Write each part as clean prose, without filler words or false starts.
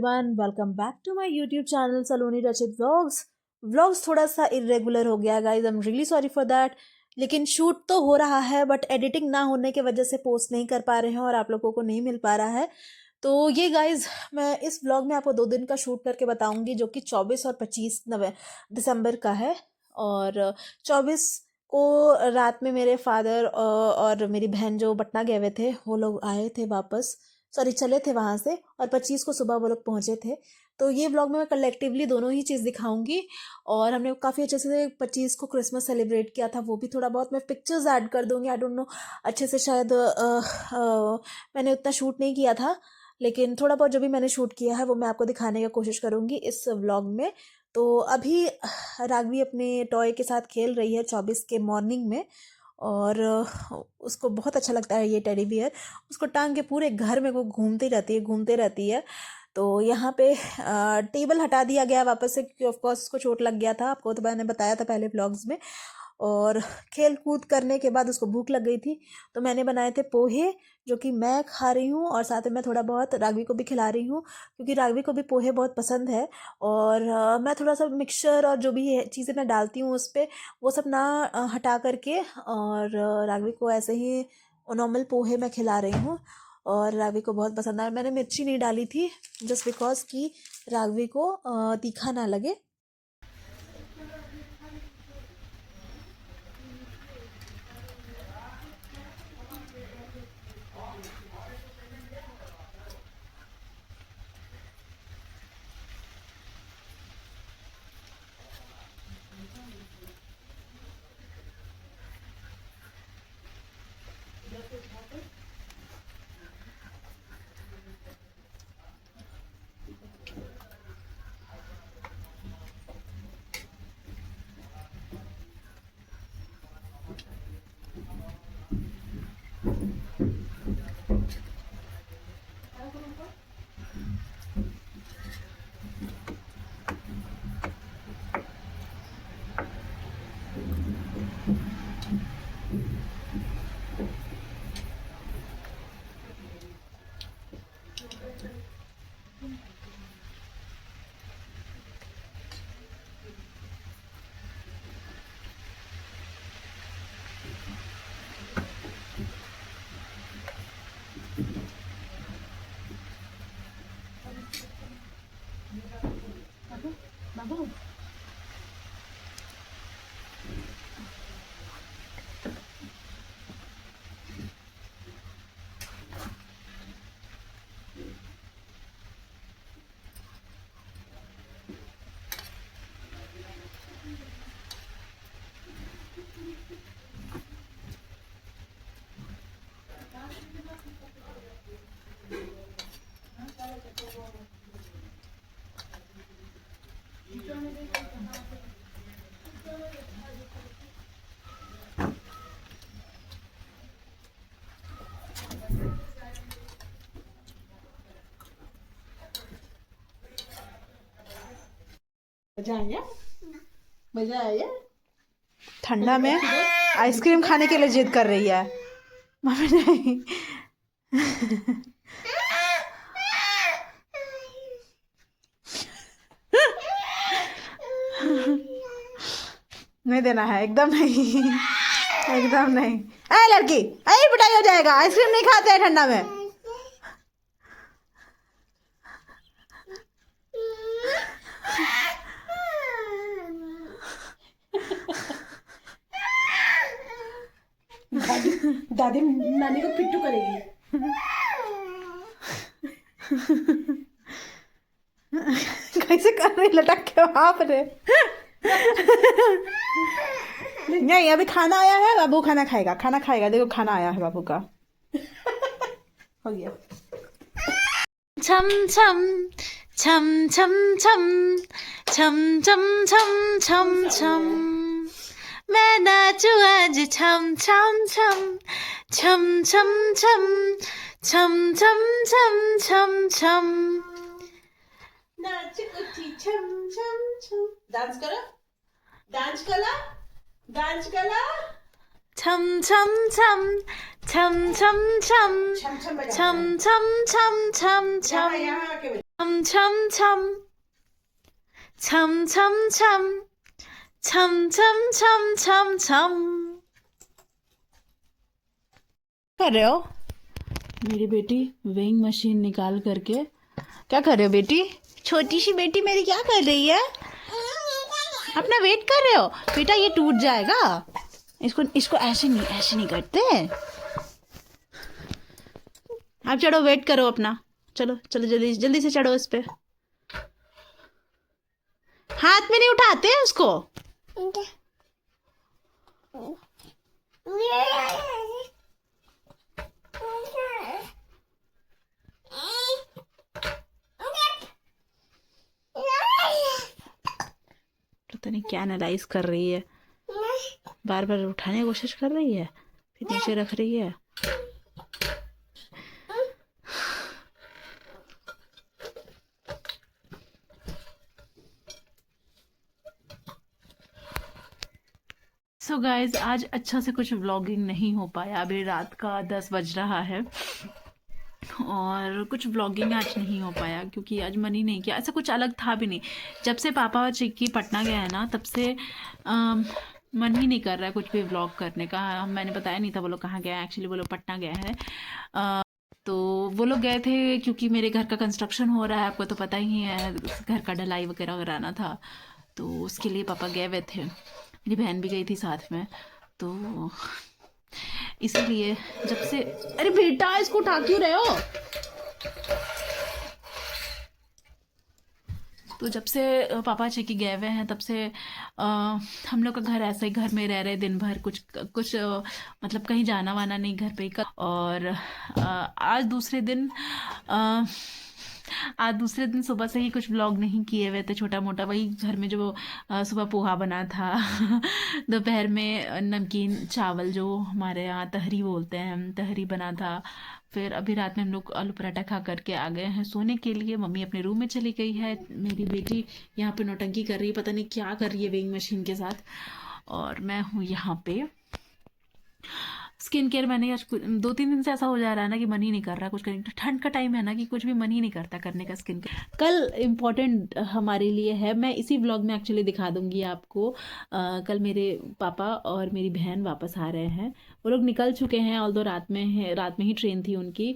Everyone, welcome back to my YouTube channel Saloni Rachit vlogs थोड़ा सा irregular हो गया guys, I am really sorry for that. लेकिन shoot तो हो रहा है बट एडिटिंग ना होने की वजह से पोस्ट नहीं कर पा रहे हैं और आप लोगों को नहीं मिल पा रहा है। तो ये गाइज, मैं इस व्लॉग में आपको 2 दिन का शूट करके बताऊंगी, जो कि 24 और 25 दिसंबर का है। और 24 को रात में मेरे फादर और मेरी बहन जो पटना गए हुए थे, वो लोग आए थे वापस, सॉरी चले थे वहाँ से, और 25 को सुबह वो लोग पहुँचे थे। तो ये व्लॉग में मैं कलेक्टिवली दोनों ही चीज़ दिखाऊंगी। और हमने काफ़ी अच्छे से 25 को क्रिसमस सेलिब्रेट किया था, वो भी थोड़ा बहुत मैं पिक्चर्स ऐड कर दूंगी। आई डोंट नो, अच्छे से शायद मैंने उतना शूट नहीं किया था, लेकिन थोड़ा बहुत जो भी मैंने शूट किया है वो मैं आपको दिखाने की कोशिश करूँगी इस व्लॉग में। तो अभी राघवी अपने टॉय के साथ खेल रही है 24 के मॉर्निंग में, और उसको बहुत अच्छा लगता है ये टेडी बियर। उसको टांग के पूरे घर में वो घूमते रहती है। तो यहाँ पे टेबल हटा दिया गया वापस से, क्योंकि ऑफकोर्स उसको चोट लग गया था, आपको तो मैंने बताया था पहले व्लॉग्स में। और खेल कूद करने के बाद उसको भूख लग गई थी, तो मैंने बनाए थे पोहे, जो कि मैं खा रही हूँ और साथ में मैं थोड़ा बहुत राघवी को भी खिला रही हूँ, क्योंकि राघवी को भी पोहे बहुत पसंद है। और मैं थोड़ा सा मिक्सचर और जो भी चीज़ें मैं डालती हूँ उस पर, वो सब ना हटा करके, और राघवी को ऐसे ही नॉर्मल पोहे मैं खिला रही हूँ। और राघवी को बहुत पसंद आया। मैंने मिर्ची नहीं डाली थी जस्ट बिकॉज कि राघवी को तीखा ना लगे। बाबू मजा आया। ठंडा में आइसक्रीम खाने के लिए जिद कर रही है। मम्मी नहीं नहीं देना है, एकदम नहीं, एकदम नहीं। अरे लड़की, अरे पिटाई हो जाएगा, आइसक्रीम नहीं खाते हैं ठंडा में। दादी नानी को पिट्टू करेगी। कैसे कर रही लटक के वहां पर? नहीं, अभी खाना आया है, बाबू खाना खाएगा, खाना खाएगा। देखो खाना आया है बाबू का। हो गया। छम छम छम छम छम छम छम छम छम छम, मैं नाचू आज छम छम छम छम छम छम छम छम छम छम छम। नाच उठी छम छम छम। डांस करो, डांस कला, डांस कला। छम छम छम छम छम छम छम छम बजा। छम छम छम छम छम। यहाँ आके छम छम छम छम छम छम छम छम छम छम। कर रहे हो मेरी बेटी वेइंग मशीन निकाल करके? क्या कर रहे हो बेटी? छोटी सी बेटी मेरी क्या कर रही है? अपना वेट कर रहे हो बेटा? ये टूट जाएगा। इसको इसको ऐसे नहीं करते। आप चढ़ो, वेट करो अपना। चलो चलो जल्दी जल्दी से चढ़ो इस पे। हाथ में नहीं उठाते हैं उसको। पता नहीं क्या एनालाइज कर रही है, बार बार उठाने की कोशिश कर रही है, फिर नीचे रख रही है। सो गाइज आज अच्छा से कुछ व्लॉगिंग नहीं हो पाया। अभी रात का 10 बज रहा है और कुछ व्लॉगिंग आज नहीं हो पाया क्योंकि आज मन ही नहीं किया। ऐसा कुछ अलग था भी नहीं। जब से पापा और चिक्की पटना गया है ना, तब से मन ही नहीं कर रहा है कुछ भी व्लॉग करने का। मैंने बताया नहीं था वो लोग कहाँ गया है। एक्चुअली वो लोग पटना गया है। तो वो लोग गए थे क्योंकि मेरे घर का कंस्ट्रक्शन हो रहा है, आपको तो पता ही है, घर का ढलाई वगैरह कराना था, तो उसके लिए पापा गए हुए थे। मेरी बहन भी गई थी साथ में, तो इसलिए जब से। अरे बेटा इसको उठा क्यों रहे हो? तो जब से पापा चिक्की गए हुए हैं तब से हम लोग का घर ऐसे ही घर में रह रहे दिन भर। कुछ कुछ मतलब कहीं जाना वाना नहीं, घर पे ही। और आज दूसरे दिन सुबह से ही कुछ व्लॉग नहीं किए हुए थे। छोटा मोटा वही घर में जो सुबह पोहा बना था दोपहर में नमकीन चावल जो हमारे यहाँ तहरी बोलते हैं, तहरी बना था। फिर अभी रात में हम लोग आलू पराठा खा करके आ गए हैं सोने के लिए। मम्मी अपने रूम में चली गई है। मेरी बेटी यहाँ पे नौटंकी कर रही है, पता नहीं क्या कर रही है वेइंग मशीन के साथ। और मैं हूँ यहाँ पे। स्किन केयर मैंने आज 2-3 दिन से ऐसा हो जा रहा है ना कि मन ही नहीं कर रहा कुछ करने। ठंड का टाइम है ना कि कुछ भी मन ही नहीं करता करने का स्किन केयर। कल इम्पॉर्टेंट हमारे लिए है, मैं इसी व्लॉग में एक्चुअली दिखा दूंगी आपको। कल मेरे पापा और मेरी बहन वापस आ रहे हैं। वो लोग निकल चुके हैं, ऑल्दो रात में ही ट्रेन थी उनकी।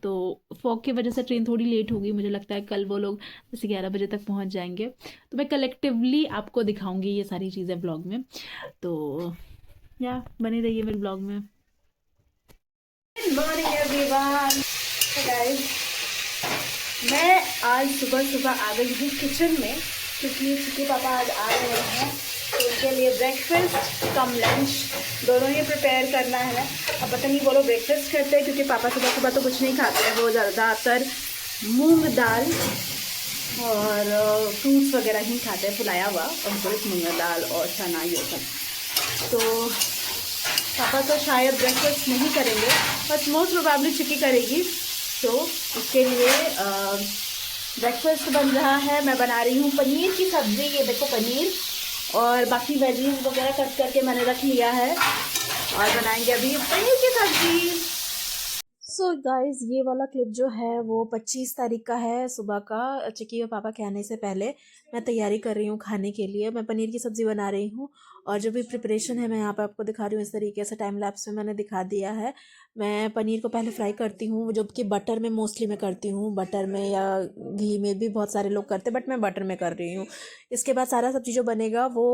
तो फॉग की वजह से ट्रेन थोड़ी लेट होगी। मुझे लगता है कल वो लोग जैसे 11 बजे तक पहुँच जाएंगे। तो मैं कलेक्टिवली आपको दिखाऊंगी ये सारी चीज़ें व्लॉग में। तो या बने रहिए मेरे ब्लॉग में। Good morning everyone. गाइस मैं आज सुबह आ गई हूँ किचन में क्योंकि चिक्की पापा आज आ रहे हैं, तो उनके लिए ब्रेकफास्ट कम लंच दोनों ही प्रिपेयर करना है। अब पता नहीं वो लोग ब्रेकफास्ट करते हैं क्योंकि पापा सुबह तो कुछ नहीं खाते हैं। वो ज़्यादातर मूंग दाल और फ्रूट्स वगैरह ही खाते हैं, फुलाया हुआ, और मूंग दाल और चना ये सब। तो पापा तो शायद ब्रेकफास्ट नहीं करेंगे, बट मोस्ट प्रोबेबली चिक्की करेगी। तो उसके लिए ब्रेकफास्ट बन रहा है। मैं बना रही हूँ पनीर की सब्ज़ी। ये देखो पनीर और बाकी वेजीज वगैरह कट करके मैंने रख लिया है और बनाएंगे अभी पनीर की सब्ज़ी। सो गाइज ये वाला क्लिप जो है वो 25 तारीख का है सुबह का। चिक्की और पापा के आने से पहले मैं तैयारी कर रही हूँ खाने के लिए। मैं पनीर की सब्ज़ी बना रही हूँ और जो भी प्रिपरेशन है मैं यहाँ पे आपको दिखा रही हूँ। इस तरीके से टाइम लैप्स में मैंने दिखा दिया है। मैं पनीर को पहले फ्राई करती हूँ, जो कि बटर में मोस्टली मैं करती हूँ। बटर में या घी में भी बहुत सारे लोग करते हैं, बट मैं बटर में कर रही हूँ। इसके बाद सारा सब्ज़ी जो बनेगा वो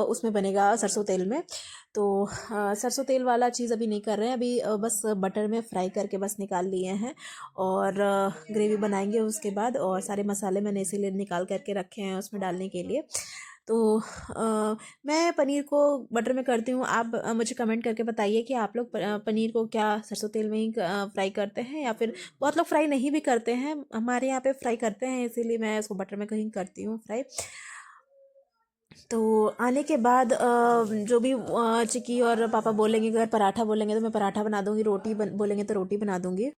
उसमें बनेगा सरसों तेल में। तो सरसों तेल वाला चीज़ अभी नहीं कर रहे हैं, अभी बस बटर में फ्राई करके बस निकाल लिए हैं और ग्रेवी बनाएंगे उसके बाद। और सारे मसाले मैंने इसीलिए निकाल करके रखे हैं उसमें डालने के लिए। तो मैं पनीर को बटर में करती हूँ। आप मुझे कमेंट करके बताइए कि आप लोग पनीर को क्या सरसों तेल में ही फ्राई करते हैं या फिर बहुत लोग फ्राई नहीं भी करते हैं। हमारे यहाँ पे फ्राई करते हैं, इसीलिए मैं इसको बटर में कहीं करती हूँ फ्राई। तो आने के बाद जो भी चिक्की और पापा बोलेंगे, अगर पराठा बोलेंगे तो मैं पराठा बना दूँगी, रोटी बोलेंगे तो रोटी बना दूँगी।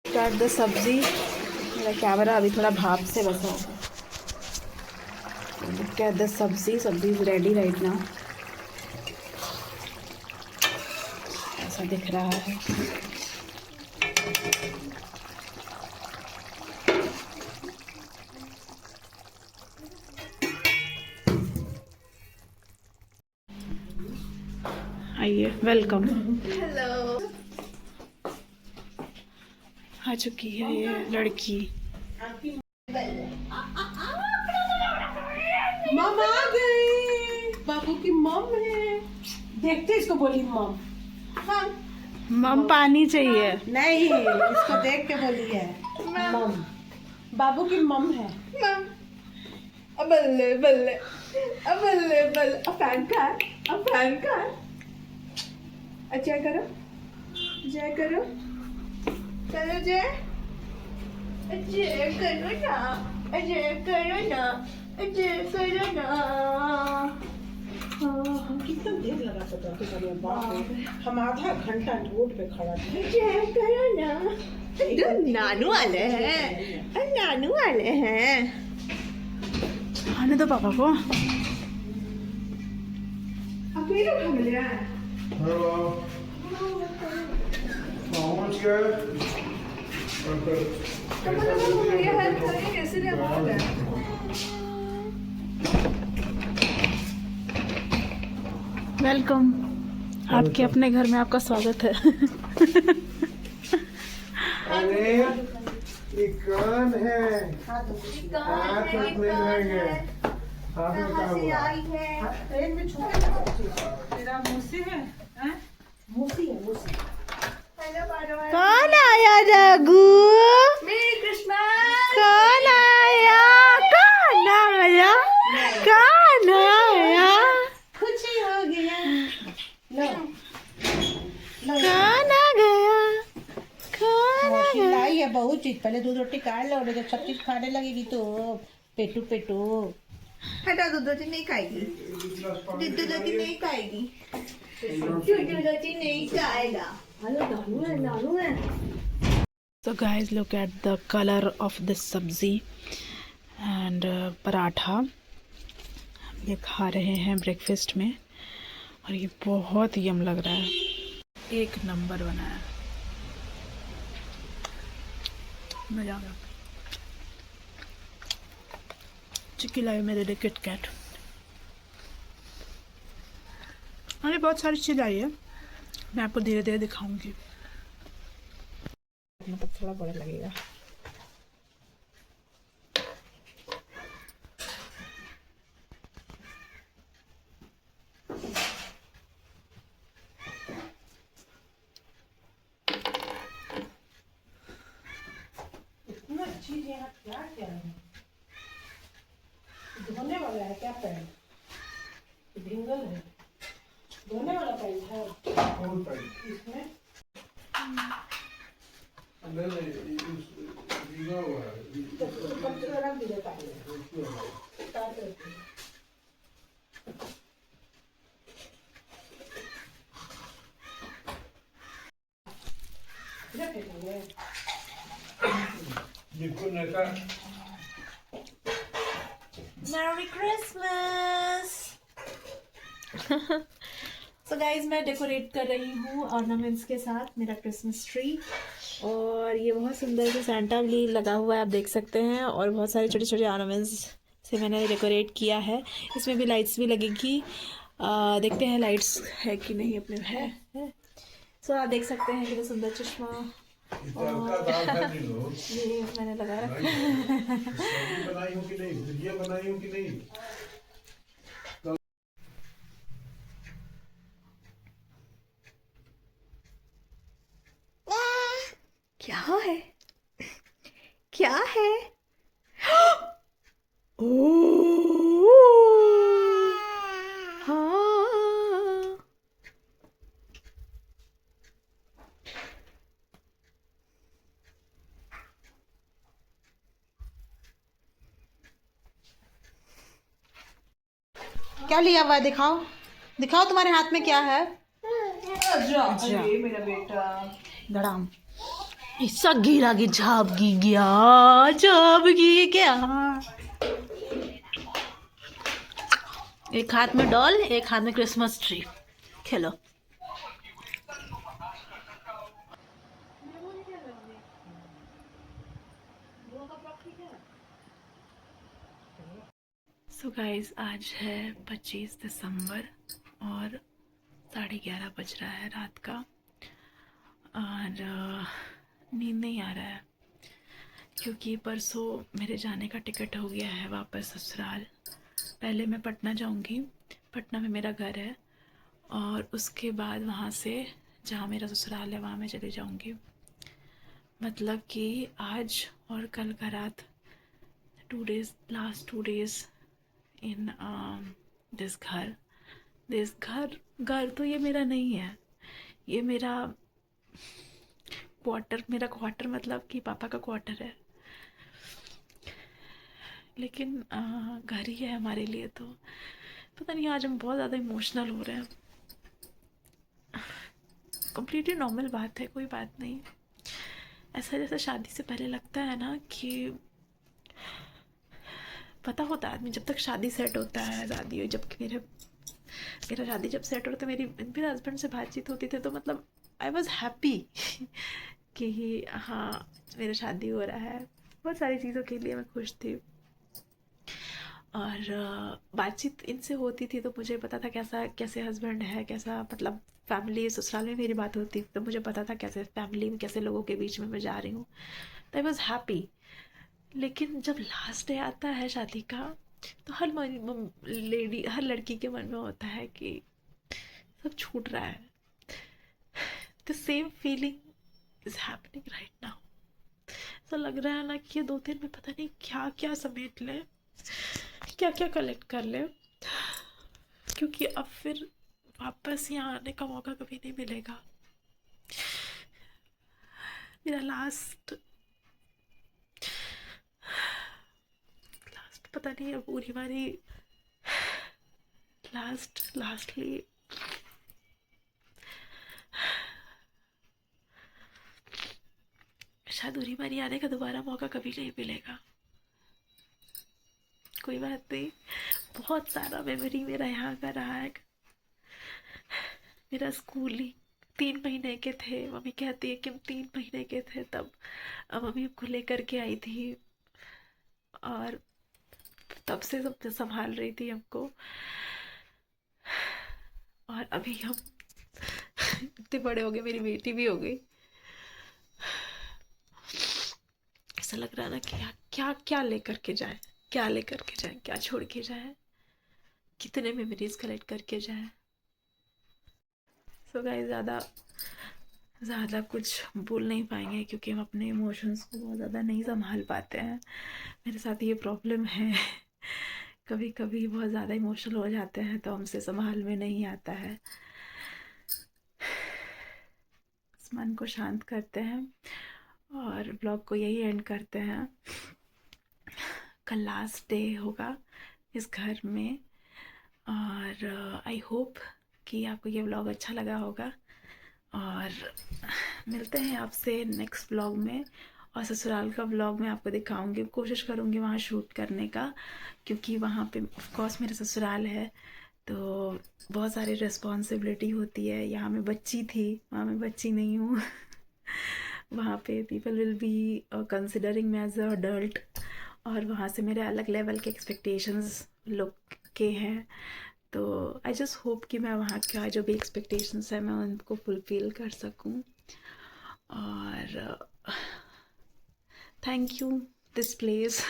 काट दो सब्ज़ी। मेरा कैमरा अभी थोड़ा भाप से बसा है। क्या द सब्जी इज रेडी राइट नाउ। ऐसा दिख रहा है। आइए, वेलकम। हेलो। आ चुकी है ये लड़की। मम आ गई, बाबू की मम है। देखते इसको बोली मम। मम पानी चाहिए। नहीं, इसको देख के बोली है मम। बाबू की मम है। बल्ले बल्ले बल्ले बल्ले फैन का फैन का जय करो, जय करो, करो जय, जय करो ना, जय करो ना, जय करो ना। कितना देर लगा पता तो बाप रे, हम आधा घंटा रोड पे खड़ा थे। जय करो ना। नानू वाले हैं, नानू वाले हैं। आने दो पापा को। अकेले घूम लिया है। Hello. How much good? कैसे ले वेलकम। आपके अपने घर में आपका स्वागत है। अरे ये कौन है? हाथ में रहेंगे। हाथ में काम हुआ। ट्रेन में छूटे तेरा मूसी है, हैं? मूसी है, मूसी। कौन आया रघु? मेरी क्रिसमस। कौन आया? कौन आया? कौन आया? खुशी हो गया। लो, कौन आ गया? कौन आ मौसी गया? लाई है बहुत चीज। पहले दूध रोटी खा लो, जब सब चीज खाने लगेगी तो पेटू पेटू। हटा दो, दो नहीं खाएगी, दो नहीं खाएगी, दो नहीं खाएगा। हेलो, नानू है, नानू है। So guys, look at the color of this sabzi and paratha. हम ये खा रहे हैं ब्रेकफास्ट में और ये बहुत यम लग रहा है। एक नंबर बना है, मजा आ गया। चिक्की लाई मेरे लिए किटकैट। अरे बहुत सारी चीज़ आई है, मैं आपको धीरे धीरे दिखाऊंगी। मतलब थोड़ा बड़ा लगेगा। इतना चीज यहाँ क्या क्या है? धोने वाला है क्या पैन? भिंगल है, धोने वाला पैन है कौन पाई? इसमें। नहीं भीगा हुआ है। तो बच्चे रख दीजिए पहले। उतार के रखिए। रख दीजिए। देखो नेता Merry Christmas। So guys, मैं डेकोरेट कर रही हूँ ऑर्नामेंट्स के साथ मेरा क्रिसमस ट्री, और ये बहुत सुंदर से सैंटा भी लगा हुआ है, आप देख सकते हैं, और बहुत सारे छोटे छोटे ऑर्नामेंट्स से मैंने डेकोरेट किया है। इसमें भी लाइट्स भी लगेगी, देखते हैं लाइट्स है कि नहीं अपने में है। सो आप देख सकते हैं कितना सुंदर चश्मा का दाल है नहीं लो। ये मैंने लगा रखा है। सब्जी बनाई हो कि नहीं? भुजिया बनाई हो कि नहीं? क्या है, क्या है? ओ हाँ, क्या लिया हुआ है? दिखाओ, दिखाओ तुम्हारे हाथ में क्या है? अरे मेरा बेटा धड़ाम ऐसा गिरा कि झापकी गया, झापकी गया। एक हाथ में डॉल, एक हाथ में क्रिसमस ट्री। खेलो। सो गाइस, आज है 25 दिसंबर और 11:30 बज रहा है रात का और नींद नहीं आ रहा है क्योंकि परसों मेरे जाने का टिकट हो गया है वापस ससुराल। पहले मैं पटना जाऊंगी, पटना में मेरा घर है, और उसके बाद वहाँ से जहाँ मेरा ससुराल है वहाँ मैं चली जाऊंगी। मतलब कि आज और कल का रात 2 days, last 2 days in this घर। घर तो ये मेरा नहीं है, ये मेरा क्वार्टर मतलब कि पापा का क्वार्टर है, लेकिन घर ही है हमारे लिए। तो पता नहीं, आज हम बहुत ज़्यादा इमोशनल हो रहे हैं। कम्प्लीटली नॉर्मल बात है, कोई बात नहीं। ऐसा जैसे शादी से पहले लगता है ना कि पता होता है आदमी जब तक शादी सेट होता है, शादी जबकि मेरा शादी जब सेट होता है, मेरे हस्बैंड से बातचीत होती थी तो मतलब आई वॉज हैप्पी कि हाँ मेरा शादी हो रहा है। बहुत सारी चीज़ों के लिए मैं खुश थी और बातचीत इनसे होती थी तो मुझे पता था कैसे हस्बैंड है, कैसा मतलब फैमिली। ससुराल में मेरी बात होती तो मुझे पता था कैसे फैमिली में, कैसे लोगों के बीच में मैं जा रही हूँ, तो आई वॉज हैप्पी। लेकिन जब लास्ट डे आता है शादी का तो हर लड़की के मन में होता है कि सब छूट रहा है। The same feeling is happening right now. ऐसा लग रहा है ना कि ये 2 दिन में पता नहीं क्या क्या समेट लें, क्या क्या कलेक्ट कर लें, क्योंकि अब फिर वापस यहाँ आने का मौका कभी नहीं मिलेगा। मेरा लास्ट पता नहीं अब पूरी बारी लास्टली शायद पूरी बारी आने का दोबारा मौका कभी नहीं मिलेगा। कोई बात नहीं, बहुत सारा मेमोरी मेरा यहाँ का रहा है। मेरा स्कूलिंग 3 महीने के थे, मम्मी कहती है कि हम 3 महीने के थे तब मम्मी हमको लेकर के आई थी और तब से सब संभाल रही थी हमको। और अभी हम इतने बड़े हो गए, मेरी बेटी भी हो गई। ऐसा लग रहा है ना कि क्या क्या लेकर के जाए, क्या छोड़ के जाए, कितने मेमोरीज कलेक्ट करके जाए। सो गाइस ज़्यादा कुछ बोल नहीं पाएंगे क्योंकि हम अपने इमोशंस को बहुत ज़्यादा नहीं संभाल पाते हैं। मेरे साथ ये प्रॉब्लम है कभी कभी बहुत ज़्यादा इमोशनल हो जाते हैं तो हमसे संभाल में नहीं आता है। इस मन को शांत करते हैं और ब्लॉग को यही एंड करते हैं। कल लास्ट डे होगा इस घर में और आई होप कि आपको ये व्लॉग अच्छा लगा होगा और मिलते हैं आपसे नेक्स्ट व्लॉग में। और ससुराल का व्लॉग मैं आपको दिखाऊंगी, कोशिश करूंगी वहाँ शूट करने का, क्योंकि वहाँ पे ऑफ कोर्स मेरा ससुराल है तो बहुत सारी रिस्पॉन्सिबिलिटी होती है। यहाँ मैं बच्ची थी, वहाँ मैं बच्ची नहीं हूँ वहाँ पे people will be considering me as a adult और वहाँ से मेरे अलग लेवल के एक्सपेक्टेशंस लोग के हैं। तो आई जस्ट होप कि मैं वहाँ का जो भी एक्सपेक्टेशंस है मैं उनको फुलफिल कर सकूँ। और थैंक यू दिस प्लेस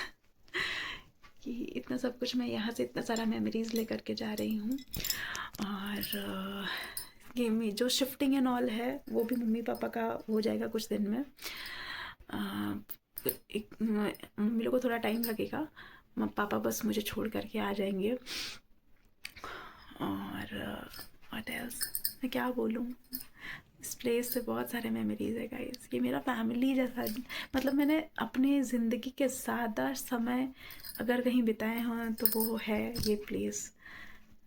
कि इतना सब कुछ मैं यहाँ से इतना सारा मेमोरीज़ लेकर के जा रही हूँ। और ये में जो शिफ्टिंग एंड ऑल है वो भी मम्मी पापा का हो जाएगा कुछ दिन में। मम्मी लोग को थोड़ा टाइम लगेगा, पापा बस मुझे छोड़ करके आ जाएंगे। और व्हाट एल्स मैं क्या बोलूँ, इस प्लेस से बहुत सारे मेमोरीज है गाइस। ये मेरा फैमिली जैसा, मतलब मैंने अपनी ज़िंदगी के ज़्यादा समय अगर कहीं बिताए हों तो वो है ये प्लेस।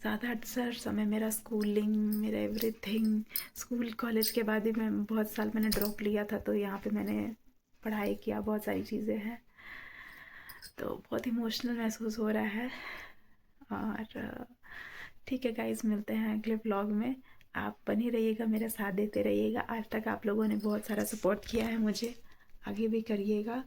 ज़्यादातर समय मेरा स्कूलिंग, मेरा एवरीथिंग, स्कूल कॉलेज के बाद ही मैं बहुत साल मैंने ड्रॉप लिया था तो यहाँ पे मैंने पढ़ाई किया, बहुत सारी चीज़ें हैं तो बहुत इमोशनल महसूस हो रहा है। और ठीक है गाइस, मिलते हैं अगले व्लॉग में। आप बने रहिएगा, मेरा साथ देते रहिएगा। आज तक आप लोगों ने बहुत सारा सपोर्ट किया है मुझे, आगे भी करिएगा।